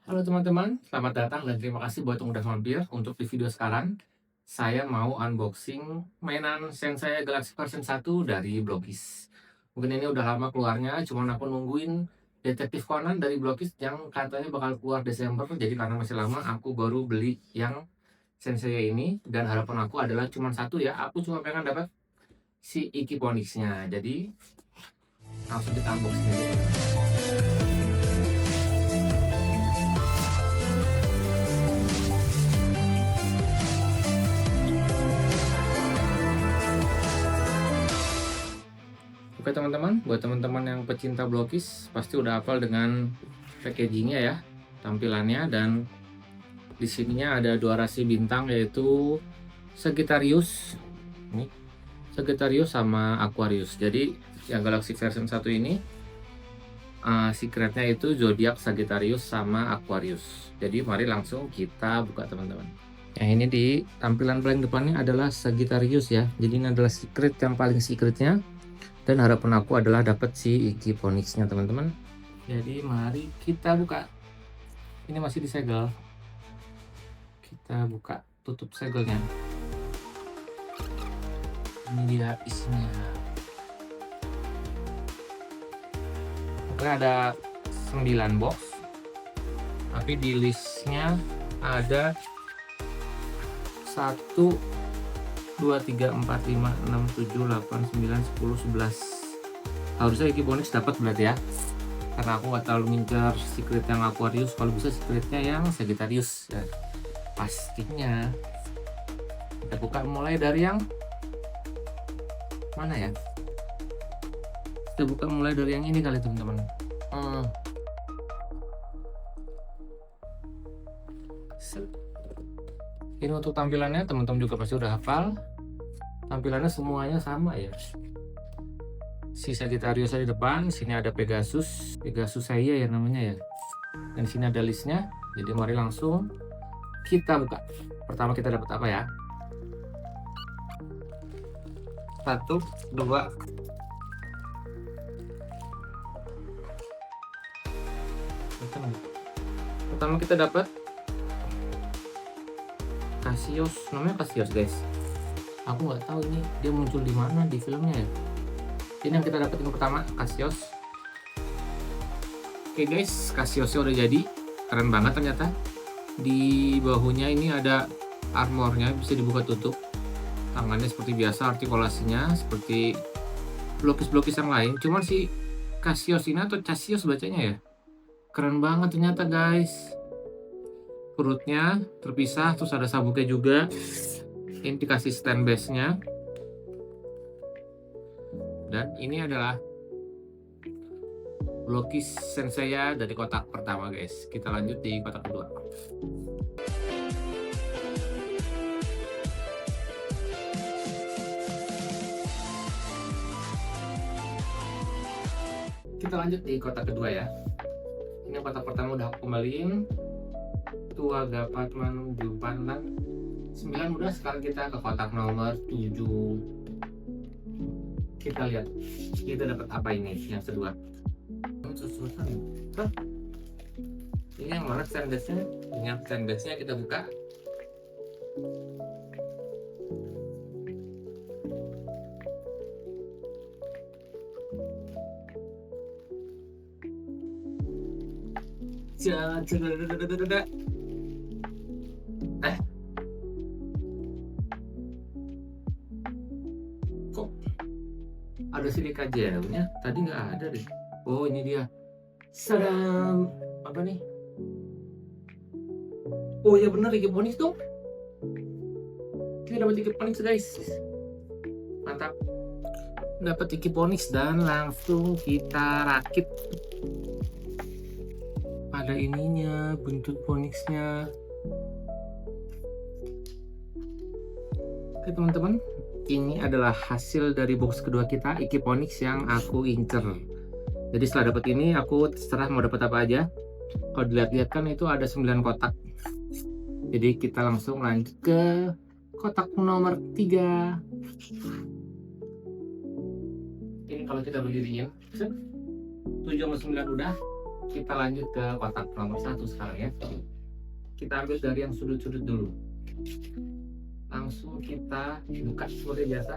Halo teman-teman, selamat datang dan terima kasih buat yang udah mampir. Untuk di video sekarang, saya mau unboxing mainan Sensei Galaxy version 1 dari Blokis. Mungkin ini udah lama keluarnya, cuman aku nungguin Detektif Conan dari Blokis yang katanya bakal keluar Desember. Jadi karena masih lama, aku baru beli yang Sensei ini. Dan harapan aku adalah cuma satu ya, aku cuma pengen dapat si Iki Ponix-nya. Jadi langsung kita unboxing aja. Oke teman-teman, buat teman-teman yang pecinta Blokis pasti udah hafal dengan packagingnya ya, tampilannya. Dan di sininya ada dua rasi bintang yaitu Sagittarius, ini Sagittarius sama Aquarius. Jadi yang Galaxy version 1 ini secretnya itu zodiak Sagittarius sama Aquarius. Jadi mari langsung kita buka teman-teman. Yang ini di tampilan paling depannya adalah Sagittarius ya. Jadi ini adalah secret yang paling secretnya. Dan harapan aku adalah dapat si Iki Ponix-nya teman-teman. Jadi mari kita buka. Ini masih disegel. Kita buka, tutup segelnya. Ini dia isinya. Oke, ada 9 box. Tapi di listnya ada 1 2, 3, 4, 5, 6, 7, 8, 9, 10, 11. Harusnya Iki Ponix dapat berarti ya. Karena aku nggak terlalu ngincer secret yang Aquarius, kalau bisa secretnya yang Sagittarius ya. Pastinya. Kita buka mulai dari yang mana ya? Kita buka mulai dari yang ini kali teman-teman. Ini untuk tampilannya teman-teman juga pasti udah hafal. Tampilannya semuanya sama ya. Si Sagittarius di depan, sini ada Pegasus saya ya namanya ya. Dan sini ada listnya. Jadi mari langsung kita buka. Pertama kita dapat apa ya? 1, 2. Pertama kita dapat Cassius, namanya Cassius guys. Aku nggak tahu ini dia muncul di mana di filmnya ya. Ini yang kita dapat yang pertama, Cassius. Oke guys, Cassiusnya udah jadi, keren banget ternyata. Di bahunya ini ada armornya, bisa dibuka tutup. Tangannya seperti biasa, artikulasinya seperti blokis-blokis yang lain. Cuman si Cassius ini atau Cassius bacanya ya, keren banget ternyata guys. Perutnya terpisah, terus ada sabuknya juga. Ini dikasih stand base-nya. Dan ini adalah Blokis Sensei dari kotak pertama guys. Kita lanjut di kotak kedua. Kita lanjut di kotak kedua ya. Ini kotak pertama udah aku kembaliin. Tua dapat menunjukkan 9 udah. Sekarang kita ke kotak nomor 7. Kita lihat kita dapat apa ini yang kedua. Ini yang mana stand-nya? Dengan stand-nya kita buka. Kok ada silika gelnya? Tadi nggak ada deh. Oh ini dia. Sadam. Apa nih? Oh ya bener, Iki Ponix dong. Kita dapat Iki Ponix guys. Mantap. Dapat Iki Ponix dan langsung kita rakit. Ada ininya, bentuk Ponixnya. Oke teman-teman, ini adalah hasil dari box kedua kita, Iki Ponix yang aku incer. Jadi setelah dapat ini, aku terserah mau dapat apa aja. Kalau dilihat-lihat kan itu ada 9 kotak. Jadi kita langsung lanjut ke kotak nomor 3. Ini kalau kita berdiriin, 7 sama 9 udah. kita lanjut ke kotak nomor 1 sekarang ya. Kita ambil dari yang sudut-sudut dulu. Langsung kita buka seperti biasa.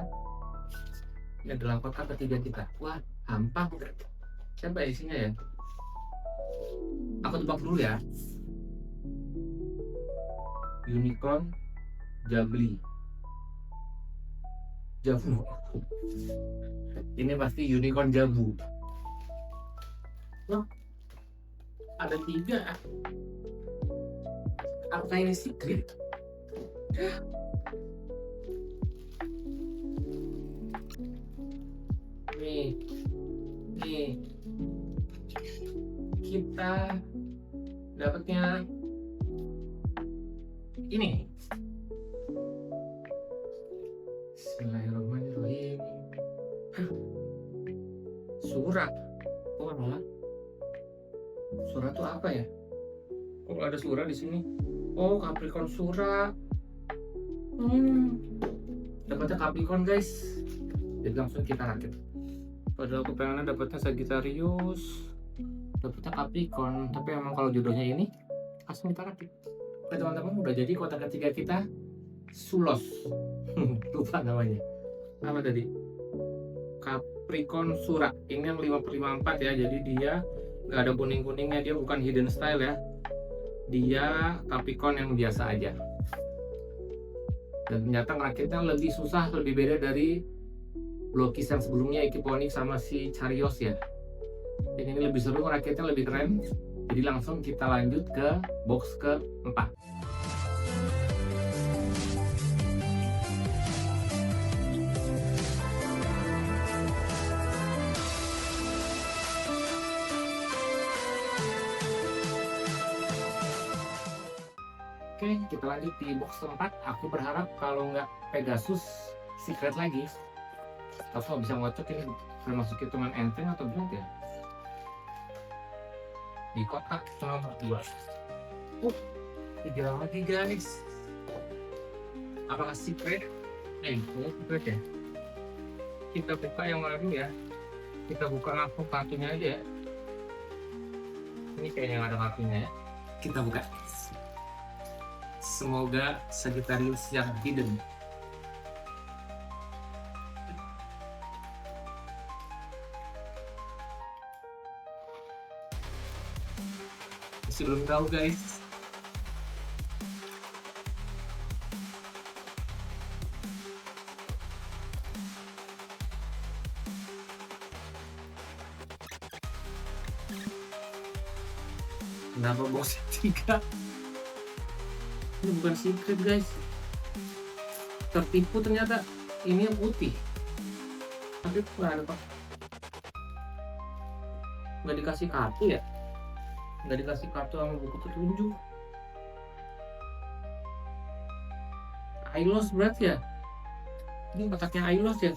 Ini adalah kotak ketiga kita. Wah, gampang. Siapa isinya ya? Aku tebak dulu ya. Unicorn Jabli. Jabu. Ini pasti unicorn jabu. Loh, ada 3. Apa ini secret? Nih, kita dapatnya ini. Bismillahirrahmanirrahim. Surat. Oh, malah. Surat tuh apa ya? Kok ada surat di sini? Oh, Capricorn surat. Dapatnya Capricorn, guys. Jadi langsung kita rakit. Padahal aku pengen dapatnya Sagittarius, dapatnya Capricorn, tapi emang kalau jodohnya ini langsung kita rakit. Oke teman-teman, udah jadi kotak ketiga kita Sulos. Lupa namanya. Apa tadi? Capricorn Sura. Ini yang 5/54 ya. Jadi dia nggak ada kuning-kuningnya, dia bukan hidden style ya. Dia Capricorn yang biasa aja. Dan ternyata ngerakitnya lebih susah, lebih beda dari blokis yang sebelumnya, Ekiponik sama si Charios ya. Yang ini lebih seru, raketnya lebih keren. Jadi langsung kita lanjut ke box ke-4. Oke, kita lanjut di box ke-4. Aku berharap kalau nggak Pegasus secret lagi. Aku bisa ngocok ini termasuk hitungan enteng atau berat ya? Di kotak nomor 2. 3 lagi guys. Apakah secret? Ini secret ya? Kita buka yang lalu ya. Kita buka langsung kartunya aja ya. Ini kayaknya nggak ada kartunya ya. Kita buka. Semoga Sagittarius yang hidden. Masih belum tahu guys. Kenapa box 3? Ini bukan secret guys. Tertipu ternyata. Ini yang putih. Tapi nggak ada kok. Nggak dikasih kartu ya? Nggak dikasih kartu sama buku petunjuk. Ailos berarti ya? Ini kotaknya Ailos ya?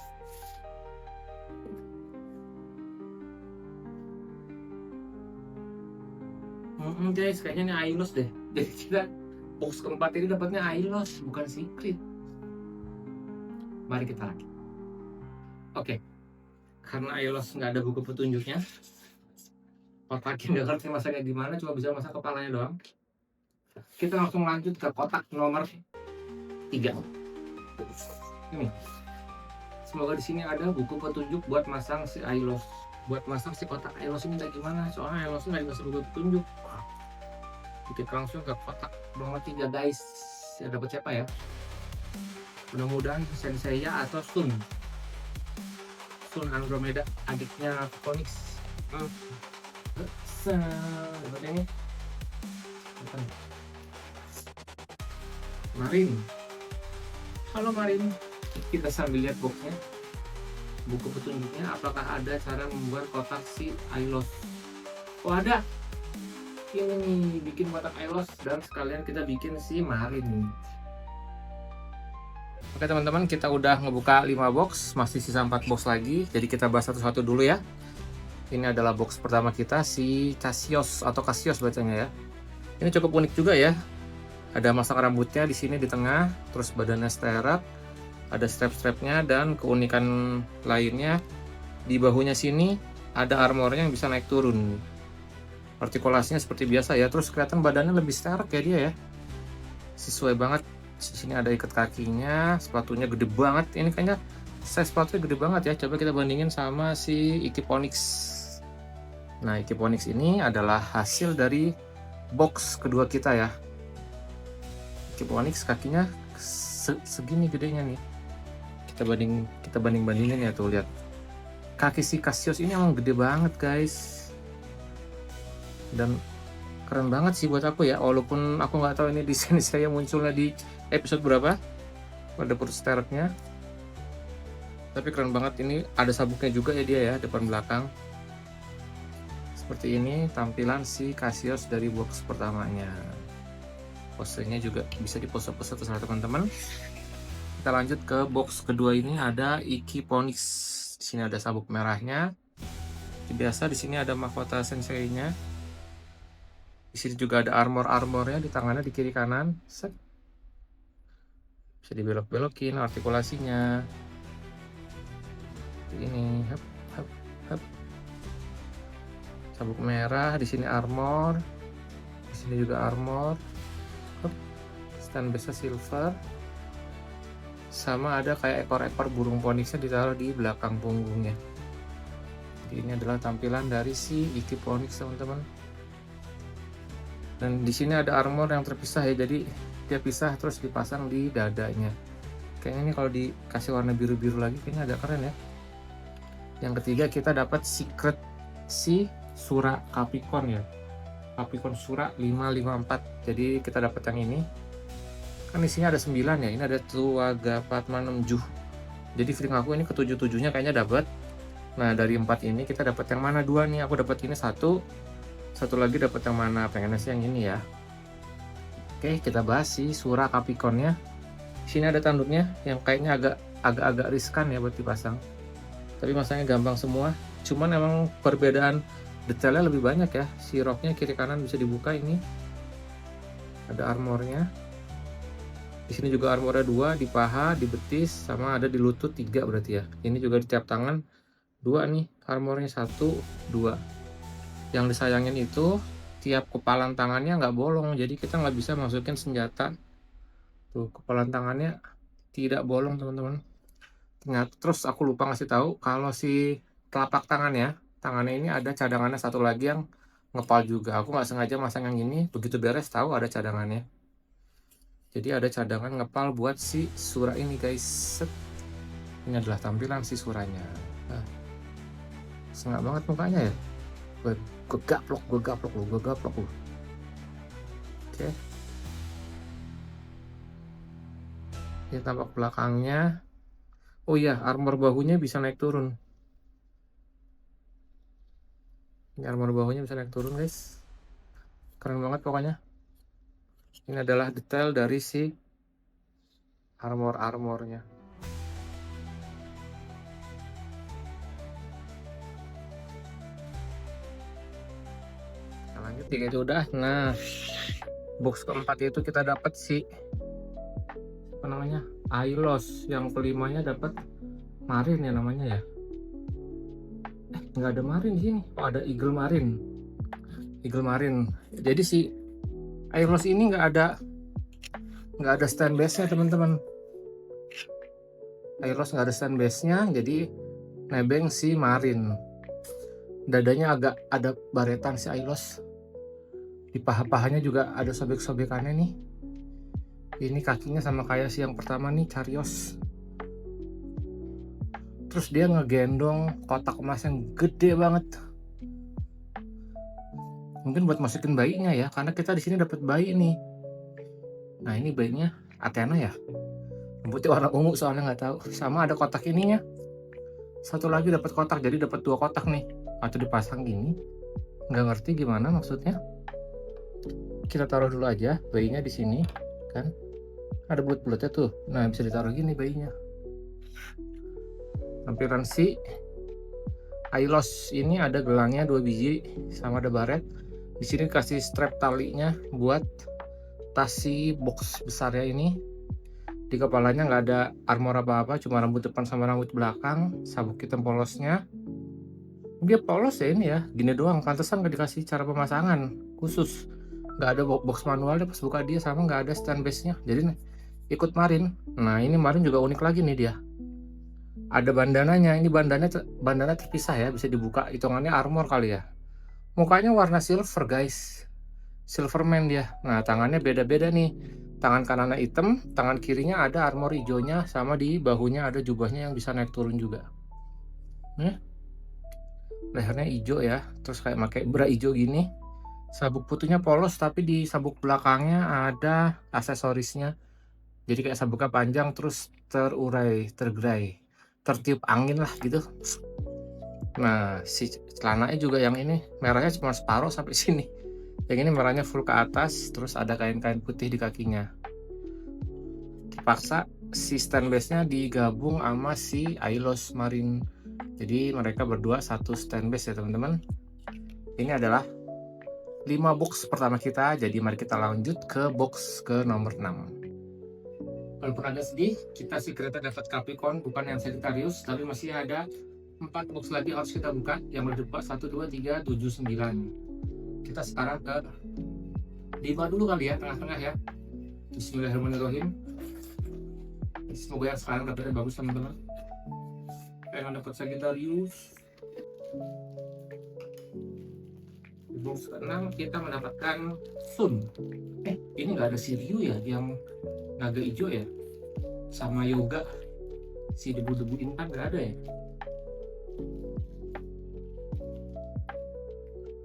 Guys, kayaknya ini Ailos deh. Jadi kita box ke-4 ini dapatnya Ailos, bukan secret. Mari kita rakit. Oke, karena Ailos nggak ada buku petunjuknya, kotakin nggak ngerti masaknya gimana, cuma bisa masak kepalanya doang. Kita langsung lanjut ke kotak nomor 3. Ini. Semoga di sini ada buku petunjuk buat masang si Ailos. Buat masang si kotak Ailos ini kayak gimana? Soalnya Ailos nggak dikasih buku petunjuk. Kita langsung ke kotak nomor 3 guys. Ya dapat siapa ya? Mudah-mudahan Senseiya atau Sun Andromeda, adiknya Phoenix. Dapat ini. Marin. Halo Marin. Kita sambil lihat boxnya, buku petunjuknya. Apakah ada cara membuat kotak si Ailos? Oh ada. Ini nih, bikin kotak Ailos dan sekalian kita bikin si Marin nih. Oke teman-teman, kita udah ngebuka 5 box, masih sisa 4 box lagi. Jadi kita bahas satu-satu dulu ya. Ini adalah box pertama kita, si Cassios atau Cassios bacanya ya. Ini cukup unik juga ya. Ada masang rambutnya di sini di tengah, terus badannya stirrup, ada strap-strapnya, dan keunikan lainnya di bahunya sini ada armornya yang bisa naik turun. Artikulasinya seperti biasa ya, terus kelihatan badannya lebih sterek ya dia ya. Sesuai banget. Di sini ada ikat kakinya, sepatunya gede banget. Ini kayaknya size sepatunya gede banget ya. Coba kita bandingin sama si Equiponix. Nah, Equiponix ini adalah hasil dari box kedua kita ya. Equiponix kakinya segini gedenya nih. Kita bandingin ya, tuh lihat. Kaki si Casios ini emang gede banget guys. Dan keren banget sih buat aku ya, walaupun aku nggak tahu ini desain saya munculnya di episode berapa pada perut stereknya, tapi keren banget. Ini ada sabuknya juga ya dia ya, depan belakang. Seperti ini tampilan si Casios dari box pertamanya. Posenya juga bisa dipose-pose terserah teman-teman. Kita lanjut ke box kedua, ini ada Equiponix. Di sini ada sabuk merahnya. Biasa di sini ada mahkota sensei-nya. Di sini juga ada armornya di tangannya di kiri kanan. Set. Bisa dibelok-belokin artikulasinya. Ini, hap, hap, hap. Sabuk merah, di sini armor. Di sini juga armor. Hap. Stand base silver. Sama ada kayak ekor-ekor burung phoenixnya ditaruh di belakang punggungnya. Jadi ini adalah tampilan dari si Equiponix teman-teman. Dan di sini ada armor yang terpisah ya, jadi dia pisah terus dipasang di dadanya. Kayaknya ini kalau dikasih warna biru-biru lagi kayaknya agak keren ya. Yang ketiga kita dapat secret si Sura Capricorn ya. Capricorn Sura 554. Jadi kita dapat yang ini. Kan isinya ada 9 ya. Ini ada Tuaga Padma 6 Juh. Jadi feeling aku ini ketujuh-tujuhnya kayaknya dapat. Nah, dari 4 ini kita dapat yang mana? 2 nih. Aku dapat ini satu lagi dapat yang mana, pengennya sih yang ini ya. Oke, kita bahas si Sura Capricornnya. Sini ada tanduknya yang kayaknya agak riskan ya buat dipasang, tapi masangnya gampang semua. Cuman emang perbedaan detailnya lebih banyak ya. Si roknya kiri kanan bisa dibuka, ini ada armornya. Di sini juga armornya 2 di paha, di betis, sama ada di lutut 3 berarti ya. Ini juga di tiap tangan 2 nih armornya, 1, 2. Yang disayangin itu tiap kepalan tangannya nggak bolong, jadi kita nggak bisa masukin senjata. Tuh, kepalan tangannya tidak bolong teman-teman. Terus aku lupa ngasih tahu kalau si telapak tangannya ini ada cadangannya satu lagi yang ngepal juga. Aku nggak sengaja masang yang ini, begitu beres tahu ada cadangannya. Jadi ada cadangan ngepal buat si Sura ini guys. Ini adalah tampilan si Suranya. Nah, sengak banget mukanya ya. Gue gaplok lu. Oke. Ini tampak belakangnya. Oh iya, armor bahunya bisa naik turun. Ini armor bahunya bisa naik turun guys. Keren banget pokoknya. Ini adalah detail dari si armornya. Lanjut 3 itu udah. Nah, box keempat itu kita dapat si apa namanya, Ailos. Yang kelimanya dapat Marin ya namanya ya. Nggak ada Marin di sini. Oh, ada Eagle Marin. Jadi si Ailos ini nggak ada stand base nya teman-teman. Ailos nggak ada stand base nya, jadi nebeng si Marin. Dadanya agak ada baretan si Ailos. Di paha-pahanya juga ada sobek-sobekannya nih. Ini kakinya sama kayak si yang pertama nih, Carios. Terus dia ngegendong kotak emas yang gede banget. Mungkin buat masukin bayinya ya, karena kita di sini dapat bayi nih. Nah, ini bayinya Athena ya. Rambutnya warna ungu soalnya nggak tahu. Sama ada kotak ininya. Satu lagi dapat kotak, jadi dapat 2 kotak nih. Atau dipasang gini. Nggak ngerti gimana maksudnya. Kita taruh dulu aja bayinya di sini, kan ada bulat-bulatnya tuh. Nah, bisa ditaruh gini bayinya. Tampilan si Ailos ini ada gelangnya 2 biji, sama ada baret. Di sini kasih strap talinya buat tas si box besarnya ini. Di kepalanya nggak ada armor apa-apa, cuma rambut depan sama rambut belakang, sabuk hitam polosnya. Dia polos ya ini ya, gini doang, pantesan nggak dikasih cara pemasangan khusus. Nggak ada box manualnya pas buka dia, sama nggak ada stand base-nya. Jadi nih, ikut Marin. Nah, ini Marin juga unik lagi nih dia. Ada bandananya, ini bandana terpisah ya, bisa dibuka, hitungannya armor kali ya. Mukanya warna silver guys, Silverman dia. Nah, tangannya beda-beda nih. Tangan kanannya hitam, tangan kirinya ada armor hijaunya, sama di bahunya ada jubahnya yang bisa naik turun juga. Lehernya hijau ya, terus kayak pakai bra hijau gini. Sabuk putihnya polos, tapi di sabuk belakangnya ada aksesorisnya. Jadi kayak sabuknya panjang, terus terurai, tergerai, tertiup angin lah gitu. Nah, si celananya juga yang ini merahnya cuma separuh sampai sini. Yang ini merahnya full ke atas, terus ada kain-kain putih di kakinya. Dipaksa si stand base-nya digabung sama si Ailos Marine. Jadi mereka berdua satu stand base ya teman-teman. Ini adalah 5 box pertama kita, jadi mari kita lanjut ke box ke nomor 6. Walaupun agak sedih, kita secretnya dapat Capricorn, bukan yang Sagittarius, tapi masih ada 4 box lagi harus kita buka, yang berjumlah 1, 2, 3, 7, 9. Kita sekarang ke 5 dulu kali ya, tengah-tengah ya. Bismillahirrahmanirrahim. Semoga yang sekarang dapetnya bagus teman-teman. Yang dapat Sagittarius. Di box ke-6 kita mendapatkan Sun. Ini nggak ada si Ryu ya, yang naga hijau ya, sama Yoga si debu-debu intan nggak ada ya.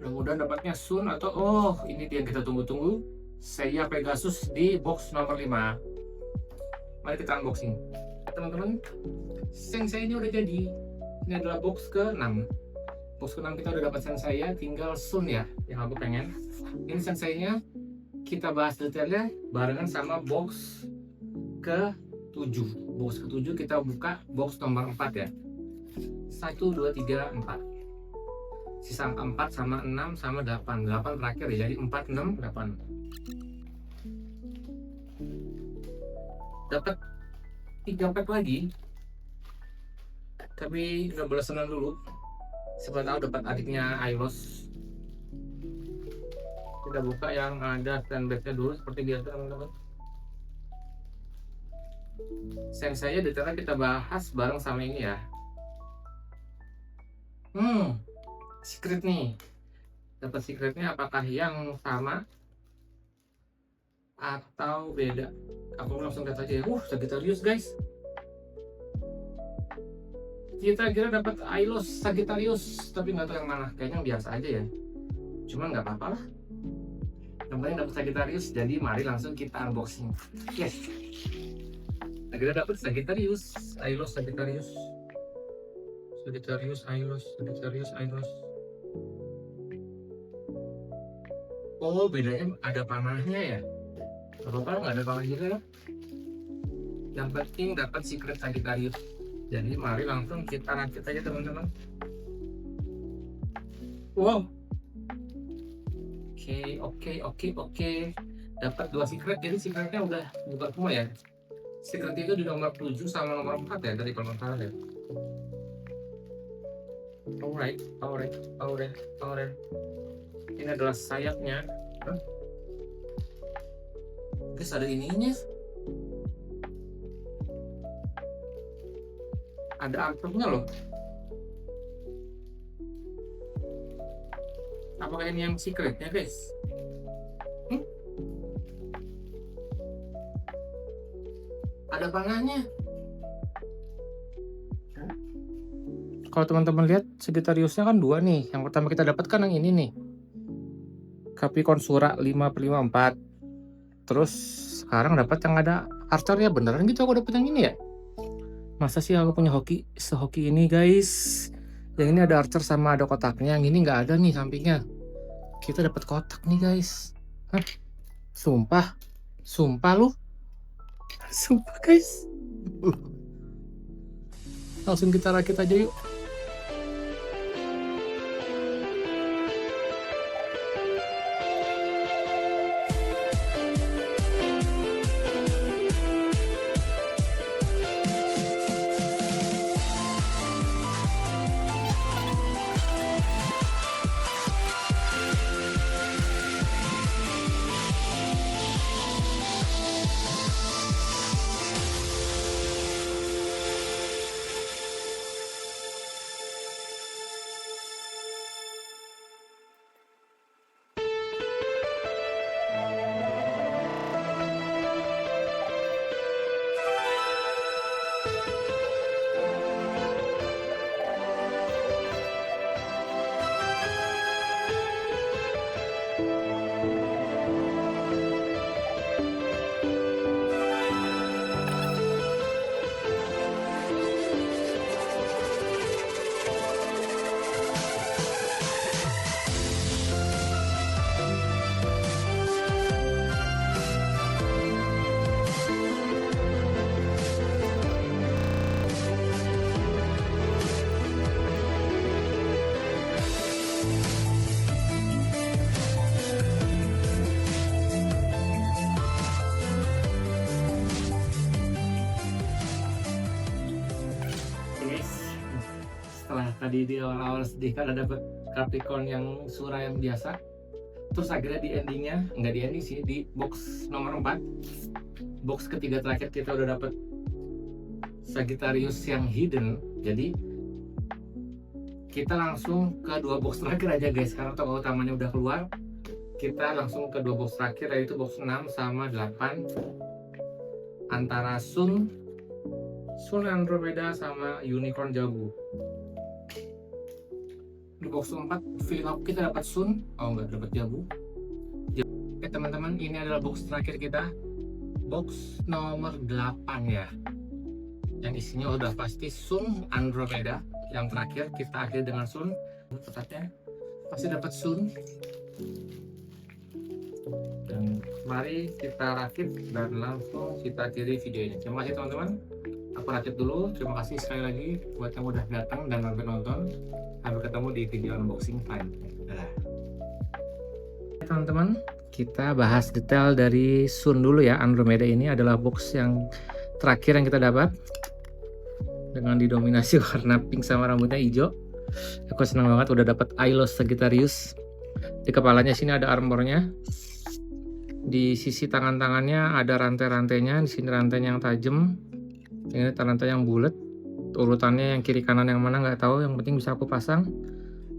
Mudah-mudahan dapatnya Sun atau ini dia yang kita tunggu-tunggu, Seiya Pegasus di box nomor 5. Mari kita unboxing teman-teman. Sensei ini udah jadi. Ini adalah box ke-6. Box ke-6 kita udah dapat Sensei, tinggal Sun ya yang aku pengen. Ini Sensei-nya kita bahas detailnya barengan sama box ke-7. Box ke-7 kita buka box nomor 4 ya. 1, 2, 3, 4. Sisa 4 sama 6 sama 8. 8 terakhir ya, jadi 4, 6, 8. Dapat 3 pack lagi. Tapi nggak boleh senang dulu. Siapa tahu dapat adiknya Ailos. Kita buka yang ada standbacknya dulu seperti biasa teman-teman. Sensei detailnya kita bahas bareng sama ini ya. Secret nih. Dapat secretnya apakah yang sama atau beda? Aku langsung lihat aja ya. Sagittarius guys. Kita kira dapat Ailos Sagittarius, tapi nggak tahu yang mana. Kayaknya yang biasa aja ya. Cuman nggak apa-apa lah. Kemarin dapat Sagittarius, jadi mari langsung kita unboxing. Yes. Akhirnya dapat Sagittarius, Ailos Sagittarius. Sagittarius, Ailos, Sagittarius, Ailos. Bedanya ada panahnya ya. Kalau nggak ada panah juga. Yang penting dapat secret Sagittarius. Jadi mari langsung kita rakit aja teman-teman. Wow. Oke. Dapat 2 secret, jadi secretnya udah buka semua ya. Secret itu di nomor 7 sama nomor 4 ya tadi kalau nggak salah ya. Alright. Ini adalah sayapnya. Guys, ada ininya. Ada artworknya loh. Apakah ini yang secretnya guys? Ada panahnya. Kalau teman-teman lihat Sagittariusnya kan 2 nih. Yang pertama kita dapat kan yang ini nih, Capricorn Sura 5/4. Terus sekarang dapat yang ada Archer ya. Beneran gitu aku dapat yang ini ya? Masa sih aku punya sehoki ini guys? Yang ini ada Archer sama ada kotaknya. Yang ini nggak ada nih sampingnya. Kita dapat kotak nih guys. Sumpah lu. Sumpah guys. Langsung kita rakit aja yuk. Tadi di awal-awal sedih karena dapet Capricorn yang Sura yang biasa. Terus akhirnya di endingnya, nggak di ending sih, di box nomor 4, box ketiga terakhir kita udah dapet Sagittarius yang hidden. Jadi kita langsung ke 2 box terakhir aja guys, karena tokoh utamanya udah keluar. Kita langsung ke 2 box terakhir, yaitu box 6 sama 8, antara Sun Andromeda sama Unicorn Jabu. Di box 4 fill up kita dapat Sun, nggak dapat Jabu. Oke teman-teman, ini adalah box terakhir kita, box nomor 8 ya, yang isinya udah pasti Sun Andromeda. Yang terakhir kita akhiri dengan Sun, tepatnya pasti dapat Sun. Dan mari kita rakit dan langsung kita akhiri videonya. Terima kasih teman-teman, aku rakit dulu. Terima kasih sekali lagi buat yang udah datang dan nonton. Sampai ketemu di video unboxing lainnya. Teman-teman, kita bahas detail dari Sun dulu ya. Andromeda ini adalah box yang terakhir yang kita dapat, dengan didominasi warna pink sama rambutnya hijau. Aku senang banget udah dapat Ailos Sagittarius. Di kepalanya sini ada armornya. Di sisi tangan-tangannya ada rantai-rantainya. Di sini rantainya yang tajam. Ini rantai yang bulat. Urutannya yang kiri kanan yang mana nggak tahu. Yang penting bisa aku pasang.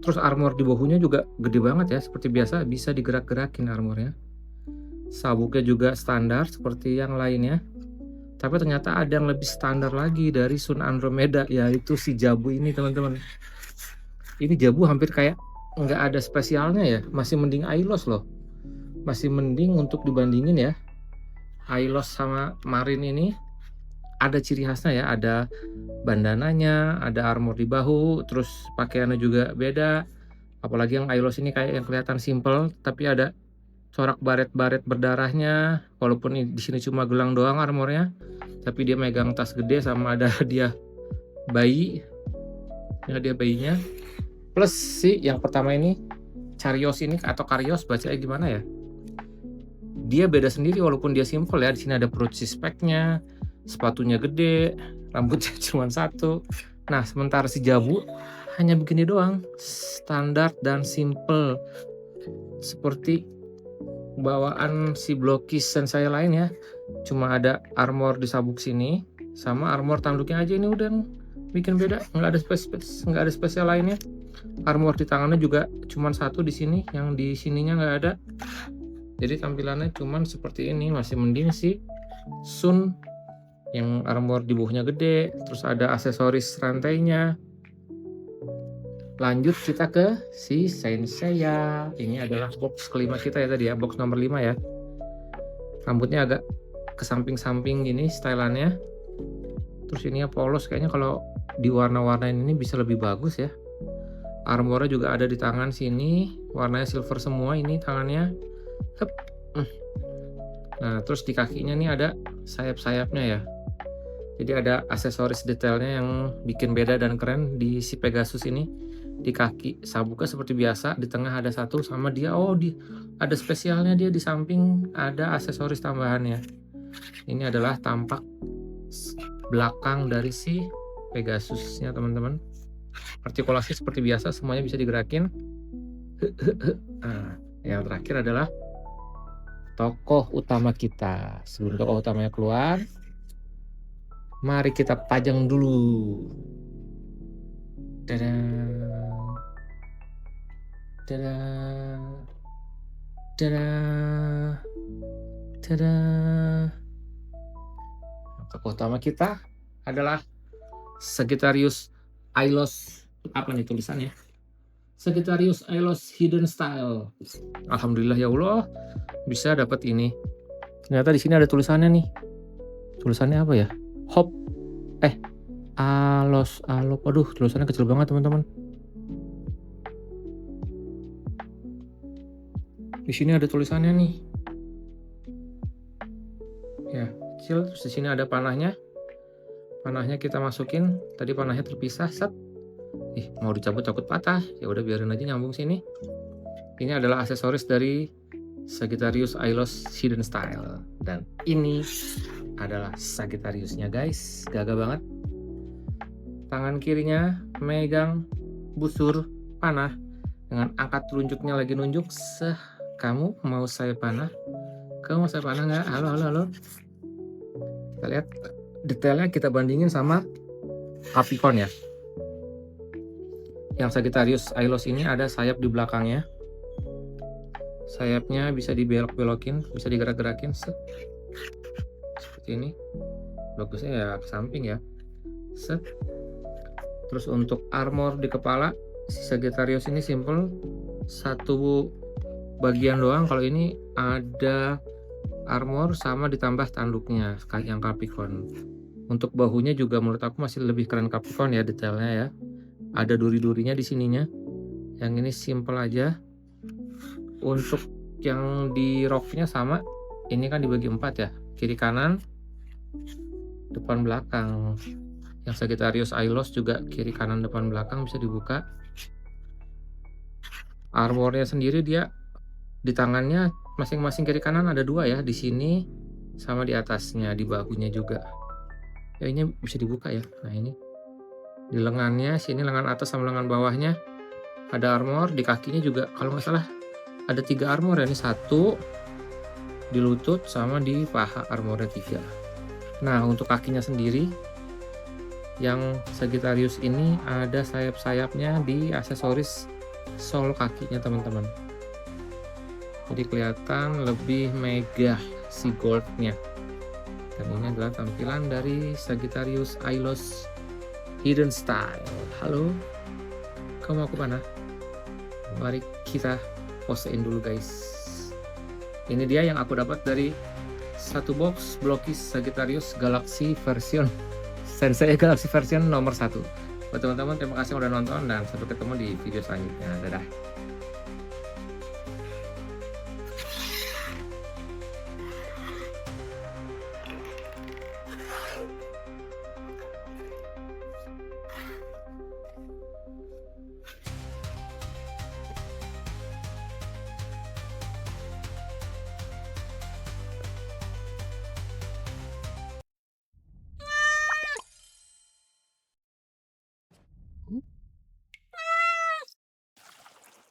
Terus armor di bahunya juga gede banget ya. Seperti biasa bisa digerak-gerakin armornya. Sabuknya juga standar seperti yang lainnya. Tapi ternyata ada yang lebih standar lagi dari Sun Andromeda, yaitu si Jabu ini teman-teman. Ini Jabu hampir kayak nggak ada spesialnya ya. Masih mending Ailos loh. Masih mending untuk dibandingin ya. Ailos sama Marin ini ada ciri khasnya ya. Ada bandananya, ada armor di bahu, terus pakaiannya juga beda. Apalagi yang Ailos ini kayak yang kelihatan simple, tapi ada corak baret-baret berdarahnya. Walaupun di sini cuma gelang doang armornya, tapi dia megang tas gede sama ada hadiah bayi. Ini hadiah bayinya. Plus sih yang pertama ini Charios ini atau Karios bacanya gimana ya? Dia beda sendiri walaupun dia simple ya. Di sini ada perut speknya, sepatunya gede, rambutnya cuma satu. Nah, sementara si Jabu hanya begini doang, standar dan simple. Seperti bawaan si Blokis dan saya lain ya. Cuma ada armor di sabuk sini sama armor tanduknya aja, ini udah bikin beda, nggak ada spesial lainnya. Armor di tangannya juga cuma satu di sini, yang di sininya nggak ada. Jadi tampilannya cuman seperti ini. Masih mending sih Sun yang armor di bawahnya gede, terus ada aksesoris rantainya. Lanjut kita ke si Saint Seiya. Ini adalah box kelima kita ya tadi ya, box nomor 5 ya. Rambutnya agak ke samping-samping gini stylannya. Terus ini ya polos, kayaknya kalau diwarna-warnain ini bisa lebih bagus ya. Armornya juga ada di tangan sini, warnanya silver semua ini tangannya. Hup. Nah, terus di kakinya nih ada sayap-sayapnya ya. Jadi ada aksesoris detailnya yang bikin beda dan keren di si Pegasus ini. Di kaki sabuknya seperti biasa, di tengah ada satu, sama dia ada spesialnya, dia di samping ada aksesoris tambahannya. Ini adalah tampak belakang dari si Pegasusnya teman-teman. Artikulasi seperti biasa, semuanya bisa digerakin. Nah, yang terakhir adalah tokoh utama kita. Sebelum tokoh utamanya keluar, mari kita pajang dulu. Dadah. Dadah. Dadah. Dadah. Tokoh utama kita adalah Sagittarius Ailos. Apa nih tulisannya? Sagittarius Ailos Hidden Style. Alhamdulillah ya Allah, bisa dapat ini. Ternyata di sini ada tulisannya nih. Tulisannya apa ya? Hop. Alop. Aduh, tulisannya kecil banget teman-teman. Di sini ada tulisannya nih. Ya, kecil. Terus di sini ada panahnya. Panahnya kita masukin. Tadi panahnya terpisah, set. Mau dicabut takut patah. Ya udah biarin aja nyambung sini. Ini adalah aksesoris dari Sagittarius Ailos Hidden Style. Dan ini adalah Sagittariusnya guys. Gagah banget. Tangan kirinya megang busur panah dengan angkat telunjuknya lagi nunjuk. Kamu mau saya panah? Kamu mau saya panah nggak? Halo, halo, halo. Kita lihat detailnya, kita bandingin sama Capricorn ya. Yang Sagittarius Ailos ini ada sayap di belakangnya. Sayapnya bisa dibelok-belokin, bisa digerak-gerakin. Seperti ini. Bagusnya ya ke samping ya. Terus untuk armor di kepala, si Sagittarius ini simple, satu bagian doang. Kalau ini ada armor sama ditambah tanduknya yang Capricorn. Untuk bahunya juga menurut aku masih lebih keren Capricorn ya, detailnya ya. Ada duri-durinya di sininya. Yang ini simple aja. Untuk yang di roknya sama, ini kan dibagi 4 ya, kiri kanan, depan belakang. Yang Sagittarius Ailos juga kiri kanan depan belakang bisa dibuka. Armornya sendiri dia di tangannya masing-masing kiri kanan ada 2 ya, di sini sama di atasnya, di bahunya juga. Ya ini bisa dibuka ya. Nah ini di lengannya, sini lengan atas sama lengan bawahnya ada armor. Di kakinya juga kalau nggak salah ada 3 armor ya, ini 1 di lutut sama di paha, armornya 3. Nah untuk kakinya sendiri, yang Sagittarius ini ada sayap-sayapnya di aksesoris sol kakinya teman-teman. Jadi kelihatan lebih megah si goldnya. Dan ini adalah tampilan dari Sagittarius Ailos Hidden Style. Halo, kamu aku panah? Mari kita postein dulu guys. Ini dia yang aku dapat dari satu box Blokis Sagittarius Galaxy version Sensei Galaxy version nomor 1. Buat teman-teman, terima kasih udah nonton dan sampai ketemu di video selanjutnya. Dadah.